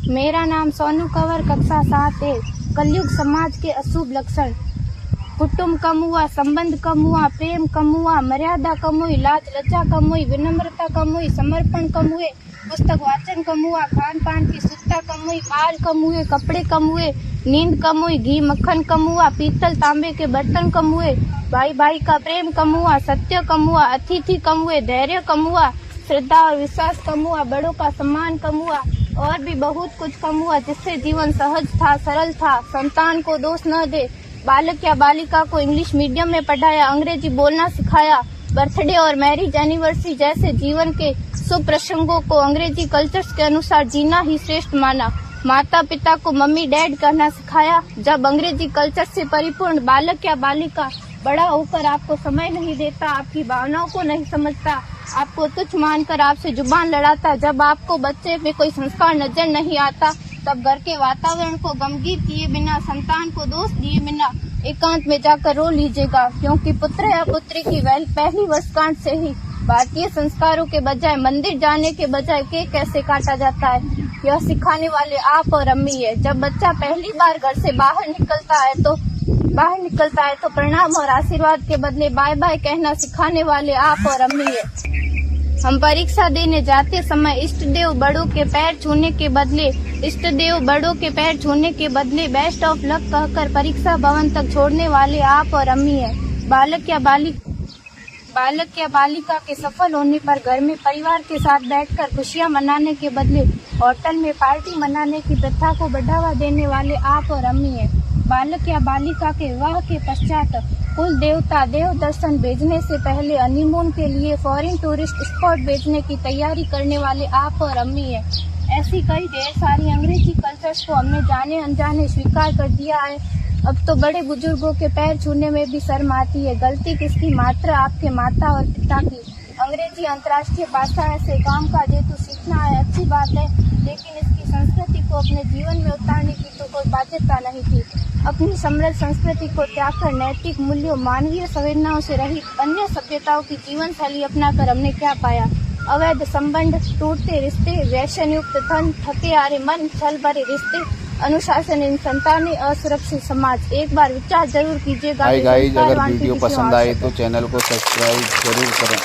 मेरा नाम सोनू कंवर, कक्षा 7 है। कलयुग समाज के अशुभ लक्षण। कुटुंब कम हुआ, संबंध कम हुआ, प्रेम कम हुआ, मर्यादा कम हुई, लाज लज्जा कम हुई, विनम्रता कम हुई, समर्पण कम हुए, पुस्तक वाचन कम हुआ, खान पान की शुद्धता कम हुई, बाल कम हुए, कपड़े कम हुए, नींद कम हुई, घी मक्खन कम हुआ, पीतल तांबे के बर्तन कम हुए, भाई भाई का प्रेम कम हुआ, सत्य कम हुआ, अतिथि कम हुए, धैर्य कम हुआ, श्रद्धा और विश्वास कम हुआ, बड़ों का सम्मान कम हुआ और भी बहुत कुछ कम हुआ, जिससे जीवन सहज था, सरल था। संतान को दोष न दे। बालक या बालिका को इंग्लिश मीडियम में पढ़ाया, अंग्रेजी बोलना सिखाया, बर्थडे और मैरिज एनिवर्सरी जैसे जीवन के शुभ प्रसंगों को अंग्रेजी कल्चर्स के अनुसार जीना ही श्रेष्ठ माना। माता पिता को मम्मी डैड कहना सिखाया। जब अंग्रेजी कल्चर से परिपूर्ण बालक या बालिका बड़ा होकर आपको समय नहीं देता, आपकी भावनाओं को नहीं समझता, आपको तुच्छ मानकर आपसे जुबान लड़ाता, जब आपको बच्चे में कोई संस्कार नजर नहीं आता, तब घर के वातावरण को गमगीत किए बिना, संतान को दोष दिए बिना एकांत में जाकर रो लीजिएगा, क्योंकि पुत्र या पुत्री की पहली वर्षगांठ से ही भारतीय संस्कारों के बजाय, मंदिर जाने के बजाय केक कैसे काटा जाता है, यह सिखाने वाले आप और अम्मी है। जब बच्चा पहली बार घर से बाहर निकलता है तो प्रणाम और आशीर्वाद के बदले बाय बाय कहना सिखाने वाले आप और अम्मी है। हम परीक्षा देने जाते समय इष्ट देव बड़ों के पैर छूने के बदले बेस्ट ऑफ लक कहकर परीक्षा भवन तक छोड़ने वाले आप और अम्मी है। बालक या बालिका के सफल होने पर घर में परिवार के साथ बैठकर खुशियां मनाने के बदले होटल में पार्टी मनाने की प्रथा को बढ़ावा देने वाले आप और अम्मी है। बालक या बालिका के विवाह के पश्चात कुल देवता देव दर्शन भेजने से पहले हनीमून के लिए फॉरेन टूरिस्ट स्पॉट भेजने की तैयारी करने वाले आप और अम्मी है। ऐसी कई ढेर सारी अंग्रेजी कल्चर्स को हमने जाने अनजाने स्वीकार कर दिया है। अब तो बड़े बुजुर्गों के पैर छूने में भी शर्म आती है। गलती किसकी? मात्र आपके माता और पिता की। अंग्रेजी अंतर्राष्ट्रीय भाषा है से काम का जेतु सीखना है, अच्छी बात है, लेकिन इसकी संस्कृति को अपने जीवन में उतारने की तो कोई बाध्यता नहीं थी। अपनी समृद्ध संस्कृति को त्याग कर नैतिक मूल्यों, मानवीय संवेदनाओं से रहित अन्य सभ्यताओं की जीवन शैली अपनाकर हमने क्या पाया? अवैध संबंध, टूटते रिश्ते, व्यसन युक्त धन, थके हारे मन, छल भरे रिश्ते, अनुशासनहीन संतानें, असुरक्षित समाज। एक बार विचार जरूर कीजिएगा। हाय गाइस, अगर वीडियो पसंद आए तो चैनल को सब्सक्राइब जरूर करें।